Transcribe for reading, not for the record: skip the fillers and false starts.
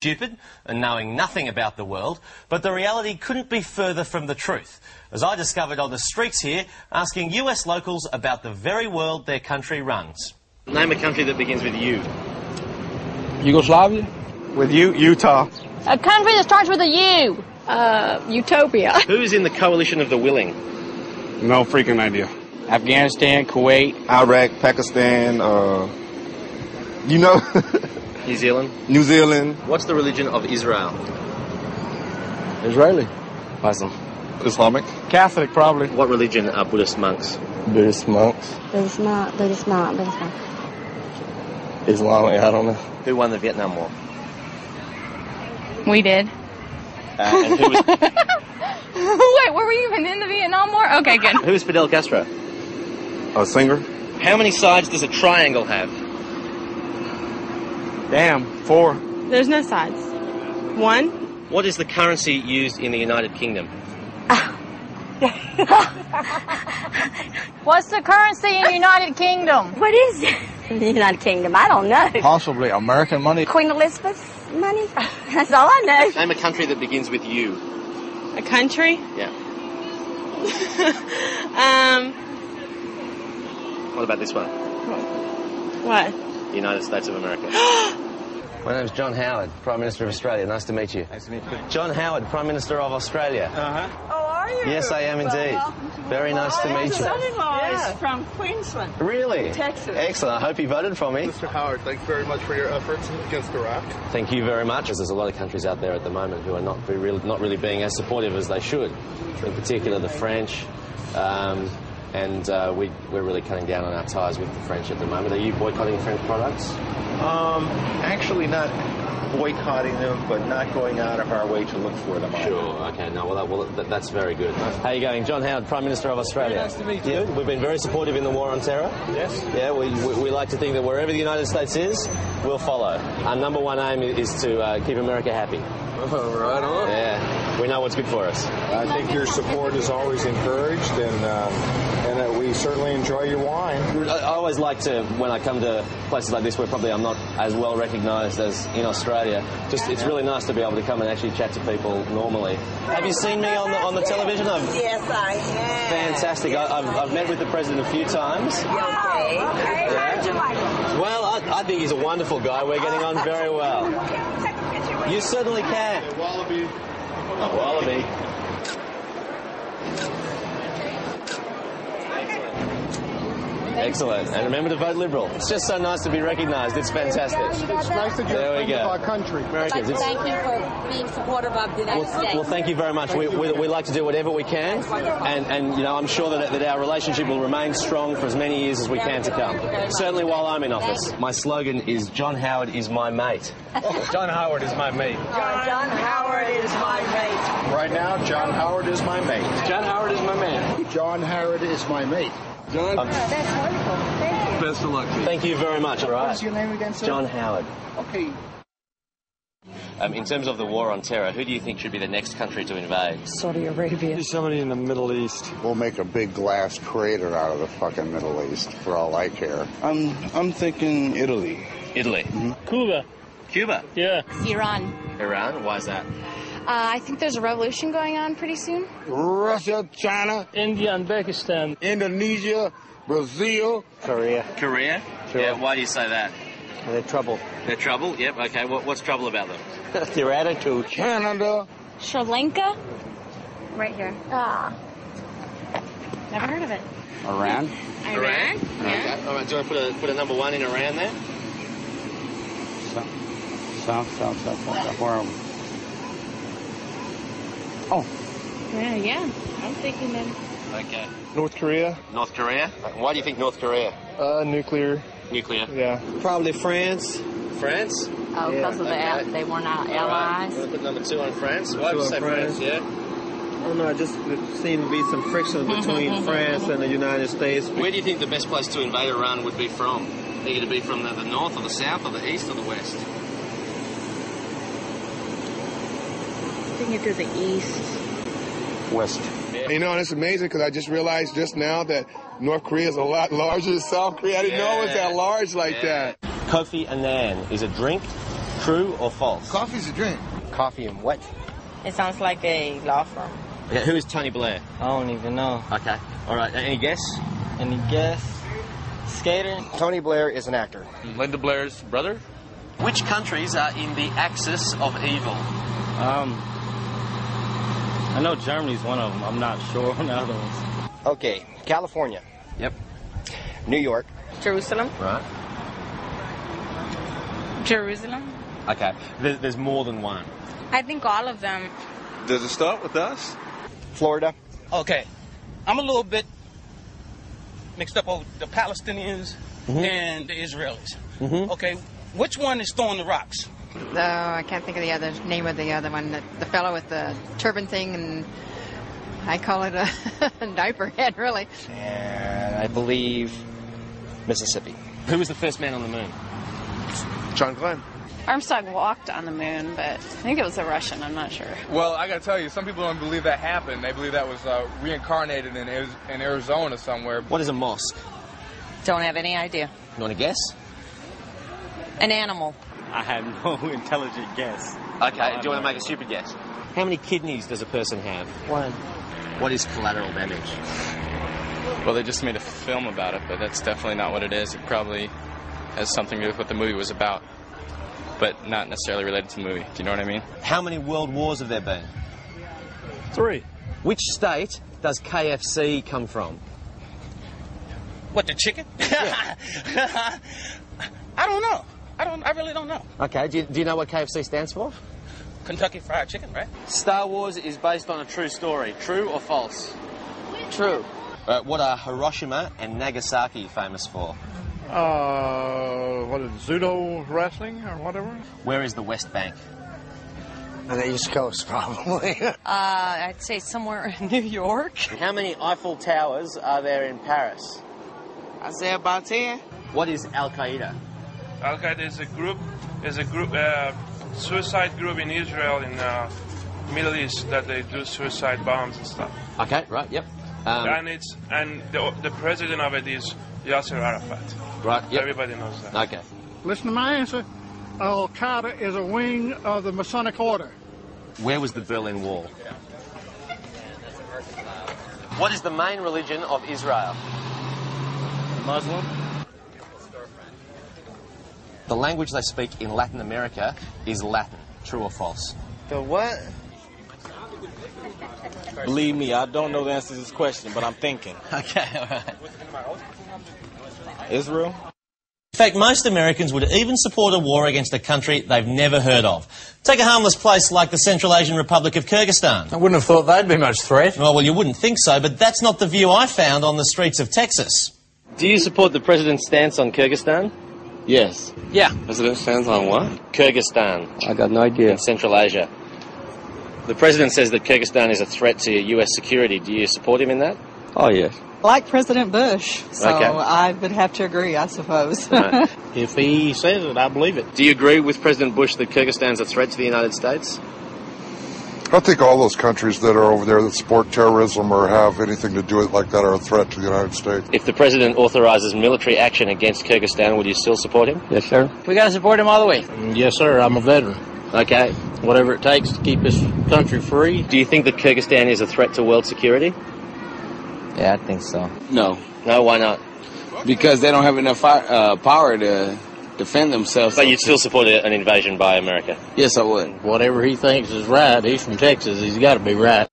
stupid and knowing nothing about the world, but the reality couldn't be further from the truth, as I discovered on the streets here asking US locals about the very world their country runs. Name a country that begins with U. Yugoslavia? With U, Utah. A country that starts with a U. Utopia. Who is in the coalition of the willing? No freaking idea. Afghanistan, Kuwait, Iraq, Pakistan, you know... New Zealand. New Zealand. What's the religion of Israel? Israeli, Muslim, Islamic. Catholic, probably. What religion are Buddhist monks? Buddhist monks, Buddhist monk. Islamic, I don't know. Who won the Vietnam War? We did. And who was... Wait, were we even in the Vietnam War? Okay, good. Who is Fidel Castro? A singer. How many sides does a triangle have? Damn, 4. There's no sides. 1. What is the currency used in the United Kingdom? What's the currency in the United Kingdom? What is it? The United Kingdom, I don't know. Possibly American money. Queen Elizabeth's money? That's all I know. Name a country that begins with U. A country? Yeah. What about this one? What? The United States of America. My name's John Howard, Prime Minister of Australia. Nice to meet you. Nice to meet you. John Howard, Prime Minister of Australia. Uh-huh. Oh, are you? Yes, I am indeed. Very nice to meet you. Son-in-law is from Queensland. Really? Texas. Excellent. I hope he voted for me. Mr. Howard, thanks very much for your efforts against Iraq. Thank you very much. There's a lot of countries out there at the moment who are not really being as supportive as they should. In particular, the French. We're really cutting down on our ties with the French at the moment. Are you boycotting French products? Actually not boycotting them, but not going out of our way to look for them. Sure, okay, no, that's very good. How are you going? John Howard, Prime Minister of Australia. Very nice to meet you. Yeah, we've been very supportive in the war on terror. Yes. Yeah, we like to think that wherever the United States is, we'll follow. Our number one aim is to keep America happy. Oh, right on. Yeah, we know what's good for us. I think your support is always encouraged, and we certainly enjoy your wine. I always like to, when I come to places like this where probably I'm not as well recognised as in Australia, it's really nice to be able to come and actually chat to people normally. Have you seen me on the television? Yes, I have. Fantastic. I've met with the president a few times. Okay. Yeah. How did you like him? Well, I think he's a wonderful guy. We're getting on very well. Take a picture with You certainly can. Wallaby. A wallaby. Excellent. And remember to vote Liberal. It's just so nice to be recognised. It's fantastic. It's nice to There we go. our country. Americans. Thank you for being supportive of the United States. Well, thank you very much. We like to do whatever we can, and you know, I'm sure that our relationship will remain strong for as many years as we can to come. Certainly while I'm in office. My slogan is John Howard is my mate. John Howard is my mate. John Howard is my mate. Right now, John Howard is my mate. John Howard is my man. John Howard is my mate. John, That's wonderful. Thank you. best of luck to you. Thank you very much. All right. What's your name again, sir? John Howard. Okay. In terms of the war on terror, who do you think should be the next country to invade? Saudi Arabia. Somebody in the Middle East. We'll make a big glass crater out of the fucking Middle East, for all I care. I'm thinking Italy. Italy. Cuba. Cuba. Yeah. Iran. Iran. Why is that? I think there's a revolution going on pretty soon. Russia, China, India and Pakistan. Indonesia, Brazil. Korea. Korea. Sure. Yeah. Why do you say that? They're trouble. They're trouble. Yep. Okay. What's trouble about them? Their attitude. Canada. Sri Lanka. Right here. Never heard of it. Iran. Iran? Yeah. Okay. All right. Do you want to put a number one in Iran there? South. Where are we? Oh. Yeah. I'm thinking then. Okay. North Korea. North Korea. Why do you think North Korea? Nuclear. Nuclear. Yeah. Probably France. France. Oh, because of they were not allies. We'll put number 2 on France. Why would you say France? Yeah. I don't know, just there seemed to be some friction between France and the United States. Where do you think the best place to invade Iran would be from? Are you going to be from the north or the south or the east or the west? I think it's to the east. West. You know, and it's amazing because I just realized just now that North Korea is a lot larger than South Korea. I didn't know it was that large like that. Kofi Annan is a drink, True or false? Coffee's a drink. Coffee and what? It sounds like a law firm. Okay, who is Tony Blair? I don't even know. Okay. All right. Any guess? Any guess? Skater? Tony Blair is an actor. Linda Blair's brother? Which countries are in the axis of evil? I know Germany's one of them. I'm not sure on the other ones. Okay, California. Yep. New York. Jerusalem. Right. Jerusalem. Okay. There's more than one. I think all of them. Does it start with us? Florida. Okay, I'm a little bit mixed up over the Palestinians and the Israelis. Okay, which one is throwing the rocks? I can't think of the other name of the other one. The fellow with the turban thing, and I call it a diaper head, really. And I believe Mississippi. Who was the first man on the moon? John Glenn. Armstrong walked on the moon, but I think it was a Russian. I'm not sure. Well, I got to tell you, some people don't believe that happened. They believe that was reincarnated in Arizona somewhere. What is a mosque? Don't have any idea. You want to guess? An animal. I have no intelligent guess. Okay, do you want to make a stupid guess? How many kidneys does a person have? One. What is collateral damage? Well, they just made a film about it, but that's definitely not what it is. It probably has something to do with what the movie was about, but not necessarily related to the movie. Do you know what I mean? How many world wars have there been? 3. Which state does KFC come from? What, the chicken? Yeah. I don't know. I really don't know. Okay, do you know what KFC stands for? Kentucky Fried Chicken, right? Star Wars is based on a true story. True or false? True. What are Hiroshima and Nagasaki famous for? What is it, judo wrestling or whatever? Where is the West Bank? On the East Coast, probably. I'd say somewhere in New York. How many Eiffel Towers are there in Paris? I'd say about 10. What is Al Qaeda? Al Qaeda is a group, suicide group in Israel, in Middle East, that they do suicide bombs and stuff. Okay, right, yep. And the president of it is Yasser Arafat. Right, yep. Everybody knows that. Okay. Listen to my answer. Al Qaeda is a wing of the Masonic Order. Where was the Berlin Wall? What is the main religion of Israel? Muslim. The language they speak in Latin America is Latin. True or false? The what? Believe me, I don't know the answer to this question, but I'm thinking. Okay, all right. Israel? In fact, most Americans would even support a war against a country they've never heard of. Take a harmless place like the Central Asian Republic of Kyrgyzstan. I wouldn't have thought they'd be much threat. Well, you wouldn't think so, but that's not the view I found on the streets of Texas. Do you support the president's stance on Kyrgyzstan? Yes. Yeah. President stands on what? Kyrgyzstan. I got no idea. In Central Asia. The president says that Kyrgyzstan is a threat to U.S. security. Do you support him in that? Oh, yes. Like President Bush, so Okay. I would have to agree, I suppose. Right. If he says it, I believe it. Do you agree with President Bush that Kyrgyzstan's a threat to the United States? I think all those countries that are over there that support terrorism or have anything to do with it like that are a threat to the United States. If the president authorizes military action against Kyrgyzstan, would you still support him? Yes, sir. We got to support him all the way. Yes, sir. I'm a veteran. Okay. Whatever it takes to keep this country free. Do you think that Kyrgyzstan is a threat to world security? Yeah, I think so. No. No, why not? Because they don't have enough power to defend themselves. But you'd still support an invasion by America? Yes, I would. Whatever he thinks is right. He's from Texas. He's got to be right.